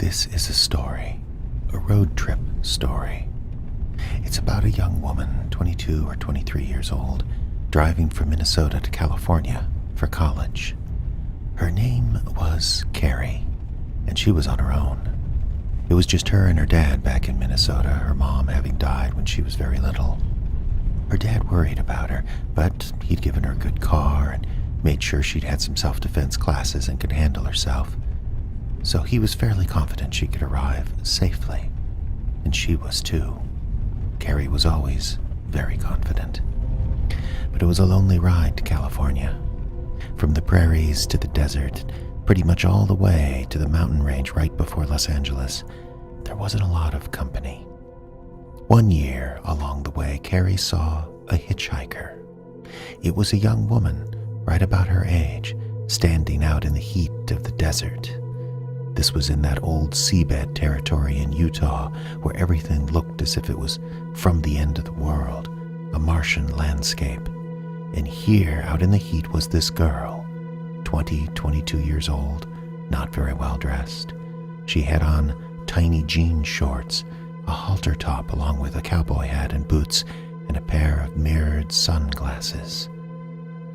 This is a story, a road trip story. It's about a young woman, 22 or 23 years old, driving from Minnesota to California for college. Her name was Carrie, and she was on her own. It was just her and her dad back in Minnesota, her mom having died when she was very little. Her dad worried about her, but he'd given her a good car and made sure she'd had some self-defense classes and could handle herself. So he was fairly confident she could arrive safely, and she was too. Carrie was always very confident. But it was a lonely ride to California. From the prairies to the desert, pretty much all the way to the mountain range right before Los Angeles, there wasn't a lot of company. One year along the way, Carrie saw a hitchhiker. It was a young woman, right about her age, standing out in the heat of the desert. This was in that old seabed territory in Utah where everything looked as if it was from the end of the world, a Martian landscape. And here, out in the heat, was this girl, 22 years old, not very well dressed. She had on tiny jean shorts, a halter top along with a cowboy hat and boots, and a pair of mirrored sunglasses.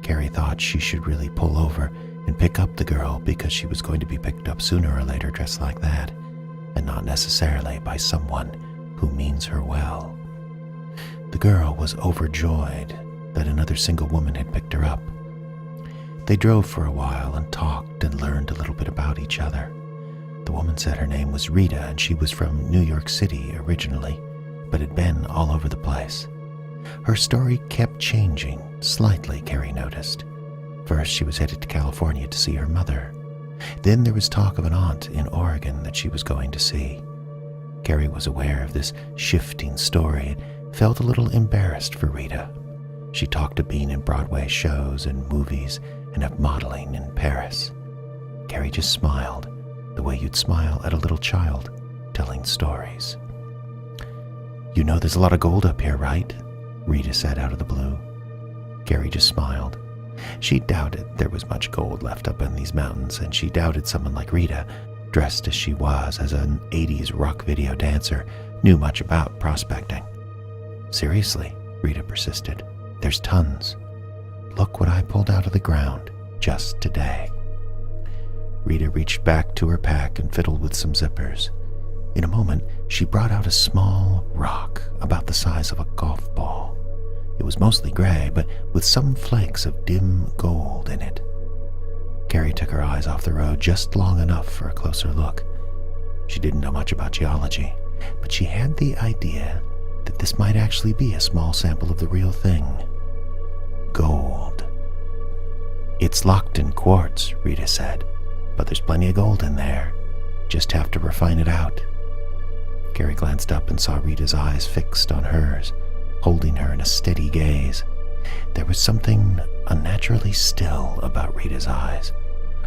Carrie thought she should really pull over and pick up the girl because she was going to be picked up sooner or later dressed like that, and not necessarily by someone who means her well. The girl was overjoyed that another single woman had picked her up. They drove for a while and talked and learned a little bit about each other. The woman said her name was Rita and she was from New York City originally, but had been all over the place. Her story kept changing slightly, Carrie noticed. First, she was headed to California to see her mother. Then there was talk of an aunt in Oregon that she was going to see. Carrie was aware of this shifting story and felt a little embarrassed for Rita. She talked of being in Broadway shows and movies and of modeling in Paris. Carrie just smiled, the way you'd smile at a little child telling stories. "You know there's a lot of gold up here, right?" Rita said out of the blue. Carrie just smiled. She doubted there was much gold left up in these mountains, and she doubted someone like Rita, dressed as she was as an 80s rock video dancer, knew much about prospecting. "Seriously," Rita persisted, "there's tons. Look what I pulled out of the ground just today." Rita reached back to her pack and fiddled with some zippers. In a moment, she brought out a small rock about the size of a golf ball. It was mostly gray, but with some flakes of dim gold in it. Carrie took her eyes off the road just long enough for a closer look. She didn't know much about geology, but she had the idea that this might actually be a small sample of the real thing. Gold. "It's locked in quartz," Rita said, "but there's plenty of gold in there. Just have to refine it out." Carrie glanced up and saw Rita's eyes fixed on hers, holding her in a steady gaze. There was something unnaturally still about Rita's eyes,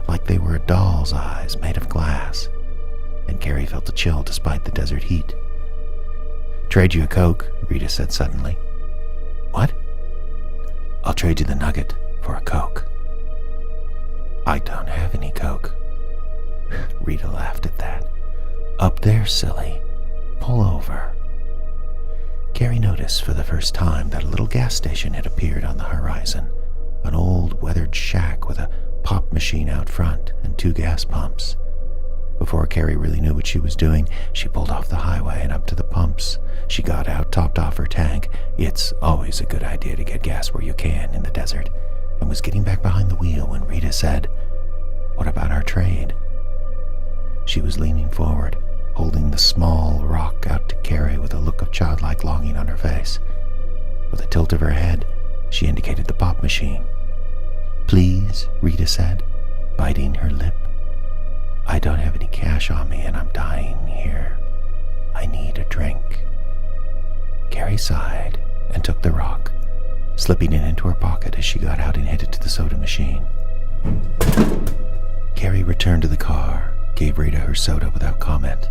like they were a doll's eyes made of glass, and Carrie felt a chill despite the desert heat. "Trade you a Coke," Rita said suddenly. "What?" "I'll trade you the Nugget for a Coke." "I don't have any Coke." Rita laughed at that. "Up there, silly. Pull over." Carrie noticed for the first time that a little gas station had appeared on the horizon, an old weathered shack with a pop machine out front and 2 gas pumps. Before Carrie really knew what she was doing, she pulled off the highway and up to the pumps. She got out, topped off her tank — it's always a good idea to get gas where you can in the desert — and was getting back behind the wheel when Rita said, "What about our trade?" She was leaning forward, holding the small rock out to Carrie with a look of childlike longing on her face. With a tilt of her head, she indicated the pop machine. "Please," Rita said, biting her lip. "I don't have any cash on me and I'm dying here. I need a drink." Carrie sighed and took the rock, slipping it into her pocket as she got out and headed to the soda machine. Carrie returned to the car, gave Rita her soda without comment.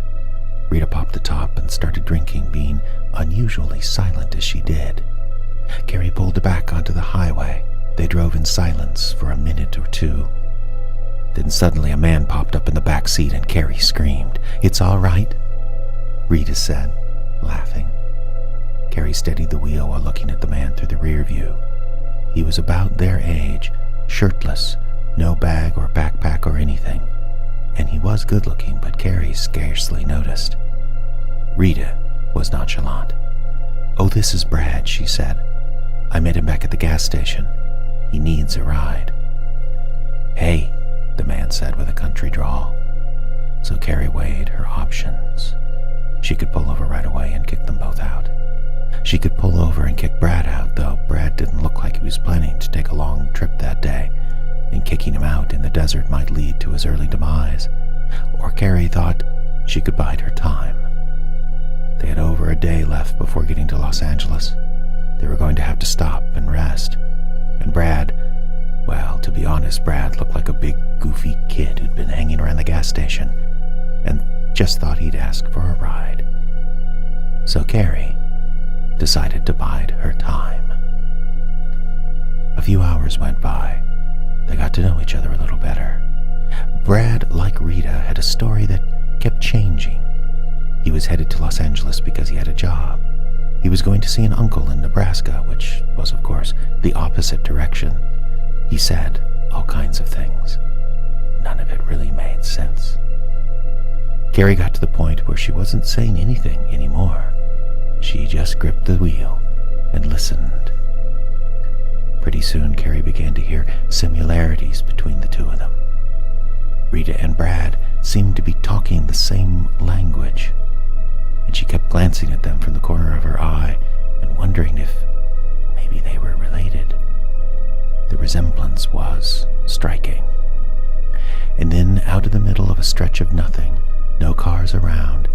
Rita popped the top and started drinking, being unusually silent as she did. Carrie pulled back onto the highway. They drove in silence for a minute or two. Then suddenly a man popped up in the back seat and Carrie screamed. "It's all right," Rita said, laughing. Carrie steadied the wheel while looking at the man through the rear view. He was about their age, shirtless, no bag or backpack or anything, and he was good-looking, but Carrie scarcely noticed. Rita was nonchalant. "Oh, this is Brad," she said. "I met him back at the gas station. He needs a ride." "Hey," the man said with a country drawl. So Carrie weighed her options. She could pull over right away and kick them both out. She could pull over and kick Brad out, though Brad didn't look like he was planning to take a long trip that day, and kicking him out in the desert might lead to his early demise. Or Carrie thought she could bide her time. They had over a day left before getting to Los Angeles. They were going to have to stop and rest. And Brad, well, to be honest, Brad looked like a big, goofy kid who'd been hanging around the gas station and just thought he'd ask for a ride. So Carrie decided to bide her time. A few hours went by. They got to know each other a little better. Brad, like Rita, had a story that kept changing. He was headed to Los Angeles because he had a job. He was going to see an uncle in Nebraska, which was, of course, the opposite direction. He said all kinds of things. None of it really made sense. Carrie got to the point where she wasn't saying anything anymore. She just gripped the wheel and listened. Pretty soon, Carrie began to hear similarities between the two of them. Rita and Brad seemed to be talking the same language, and she kept glancing at them from the corner of her eye and wondering if maybe they were related. The resemblance was striking. And then, out of the middle of a stretch of nothing, no cars around,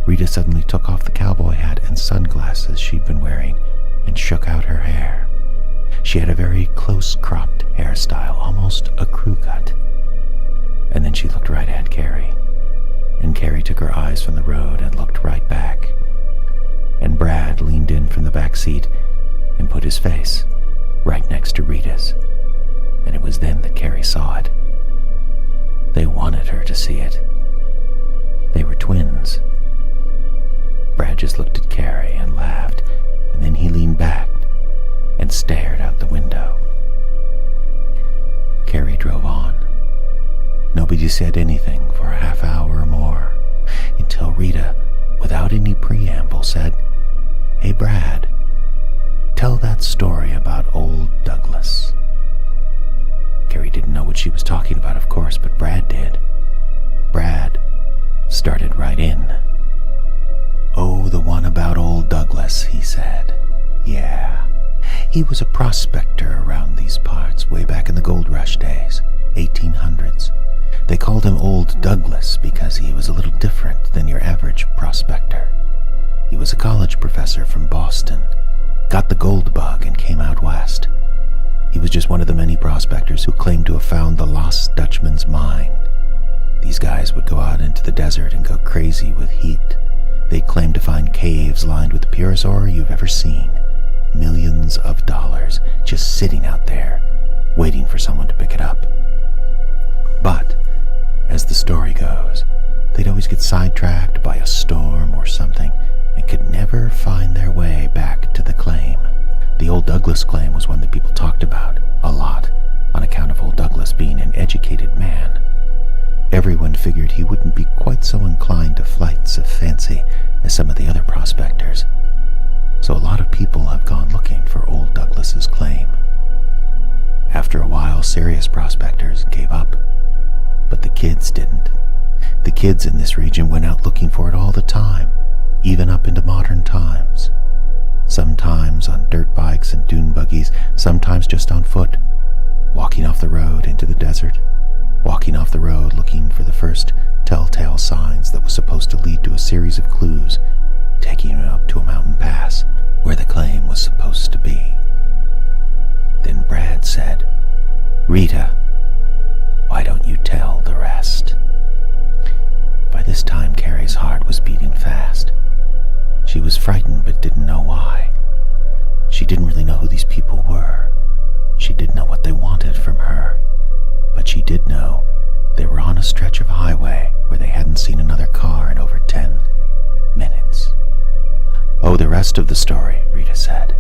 Rita suddenly took off the cowboy hat and sunglasses she'd been wearing and shook out her hair. She had a very close-cropped hairstyle, almost a crew cut. And then she looked right at Carrie, and Carrie took her eyes from the road and looked right back. And Brad leaned in from the back seat and put his face right next to Rita's, and it was then that Carrie saw it. They wanted her to see it. They were twins. Brad just looked at Carrie and laughed, and then he leaned back and stared out the window. Carrie drove on. Nobody said anything for a half hour or more, until Rita, without any preamble, said, "Hey, Brad, tell that story about old Douglas." Carrie didn't know what she was talking about, of course, but Brad did. Brad started right in. "Oh, the one about old Douglas," he said. "Yeah, he was a prospector around these parts way back in the gold rush days, 1800s. They called him Old Douglas because he was a little different than your average prospector. He was a college professor from Boston, got the gold bug and came out west. He was just one of the many prospectors who claimed to have found the lost Dutchman's mine. These guys would go out into the desert and go crazy with heat. They claimed to find caves lined with the purest ore you've ever seen. Millions of dollars just sitting out there, waiting for someone to pick it up. But, as the story goes, they'd always get sidetracked by a storm or something and could never find their way back to the claim. The Old Douglas claim was one that people talked about a lot, on account of Old Douglas being an educated man. Everyone figured he wouldn't be quite so inclined to flights of fancy as some of the other prospectors. So a lot of people have gone looking for Old Douglas's claim. After a while, serious prospectors gave up, but the kids didn't. The kids in this region went out looking for it all the time, even up into modern times. Sometimes on dirt bikes and dune buggies, sometimes just on foot, walking off the road into the desert, walking off the road looking for the first telltale signs that was supposed to lead to a series of clues, taking you up to a mountain pass where the claim was supposed to be. Then Brad said, "Rita, why don't you tell the rest?" By this time, Carrie's heart was beating fast. She was frightened but didn't know why. She didn't really know who these people were. She didn't know what they wanted from her. But she did know of the story," Rita said.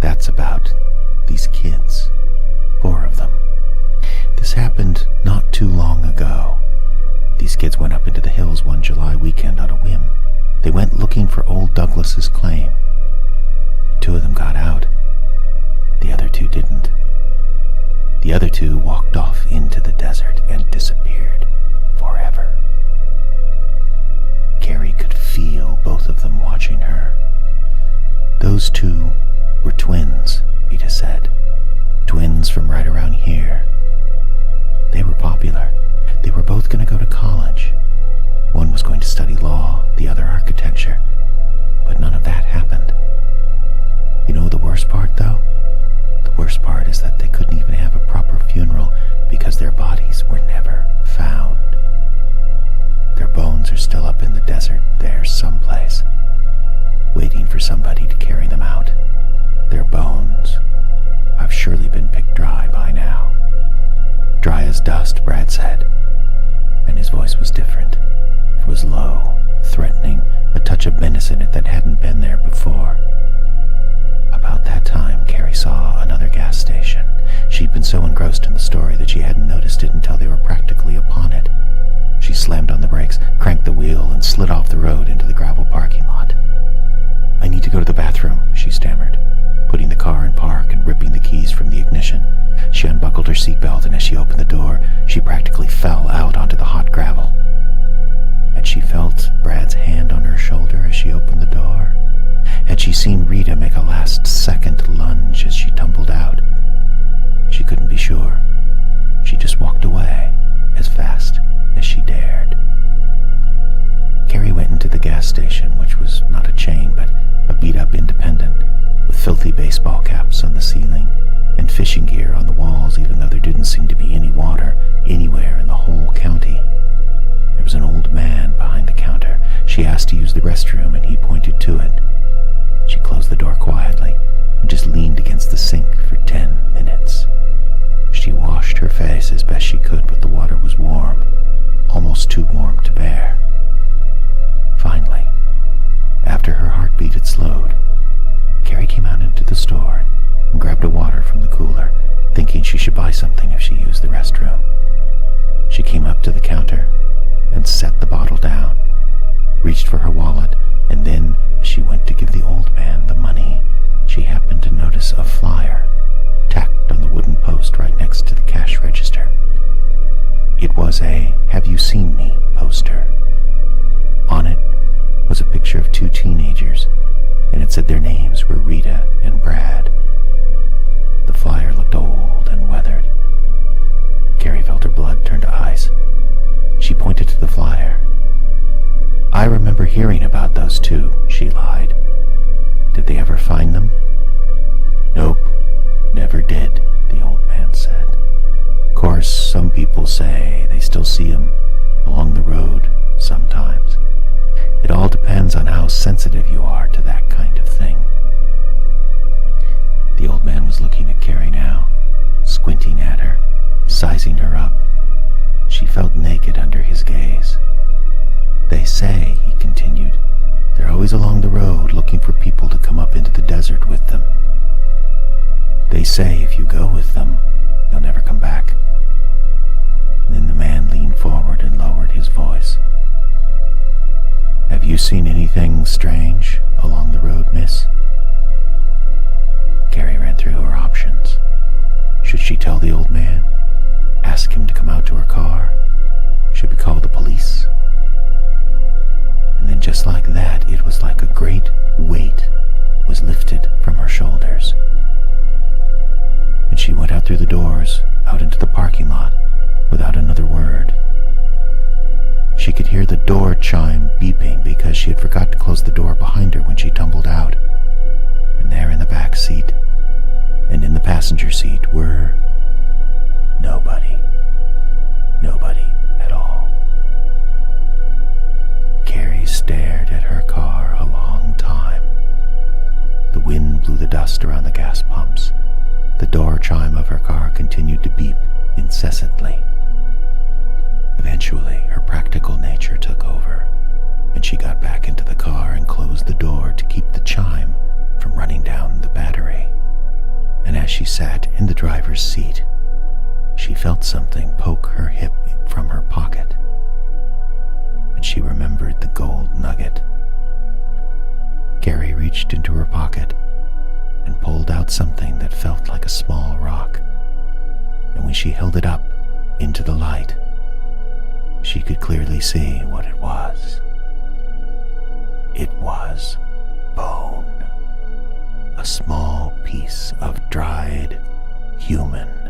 "That's about these kids. 4 of them. This happened not too long ago. These kids went up into the hills one July weekend on a whim. They went looking for old Douglas's claim. 2 of them got out. The other 2 didn't. The other 2 walked off into the desert and disappeared forever." Carrie could feel both of them watching her. "Those 2 were twins," Rita said. "Twins from right around here. They were popular. They were both going to go to college. One was going to study law, the other architecture. But none of that happened. You know the worst part, though? The worst part is that they couldn't even have a proper funeral because their bodies were never found. Their bones are still up in the desert there someplace, waiting for somebody to carry them out. Their bones have surely been picked dry by now." "Dry as dust," Brad said, and his voice was different. It was low, threatening, a touch of menace in it that hadn't been there before. About that time, Carrie saw another gas station. She'd been so engrossed in the story that she hadn't noticed it until they were practically upon it. She slammed on the brakes, cranked the wheel, and slid off the road into the gravel parking lot. "I need to go to the bathroom," she stammered, putting the car in park and ripping the keys from the ignition. She unbuckled her seatbelt, and as she opened the door, she practically fell out onto the hot gravel. Had she felt Brad's hand on her shoulder as she opened the door? Had she seen Rita make a last-second lunge as she tumbled out? She couldn't be sure. She just walked away as fast as she dared. Carrie went into the gas station, which was not a chain but a beat-up independent, with filthy baseball caps on the ceiling and fishing gear on the walls, even though there didn't seem to be any water anywhere in the whole county. There was an old man behind the counter. She asked to use the restroom, and he pointed to it. She closed the door quietly and just leaned against the sink for 10 minutes. She washed her face as best she could, but the water was warm, almost too warm to bear. Finally, after her heartbeat had slowed, Carrie came out into the store and grabbed a water from the cooler, thinking she should buy something if she used the restroom. She came up to the counter and set the bottle down, reached for her wallet, and then, as she went to give the old man the money, she happened to notice a flyer tacked on the wooden post right next to the cash register. It was a "Have you seen me?" poster. On it was a picture of 2 teenagers, and it said their names were Rita and Brad. The flyer looked old and weathered. Carrie felt her blood turn to ice. She pointed to the flyer. "I remember hearing about those 2, she lied. "Did they ever find them?" "Nope, never did," the old man said. "Course, some people say they still see 'em along the road sometimes. It all depends on how sensitive you are to that kind of thing." The old man was looking at Carrie now, squinting at her, sizing her up. She felt naked under his gaze. "They say," he continued, "they're always along the road looking for people to come up into the desert with them. They say if you go with them, you'll never come back." And then the man leaned forward and lowered his voice. "Have you seen anything strange along the road, miss?" Carrie ran through her options. Should she tell the old man? Ask him to come out to her car? Should we call the police? And then just like that, it was like a great weight was lifted from her shoulders. And she went out through the doors, out into the parking lot, without another word. She could hear the door chime beeping because she had forgot to close the door behind her when she tumbled out. And there in the back seat, and in the passenger seat, were seat, she felt something poke her hip from her pocket, and she remembered the gold nugget. Carrie reached into her pocket and pulled out something that felt like a small rock, and when she held it up into the light, she could clearly see what it was. It was bone, a small piece of dried human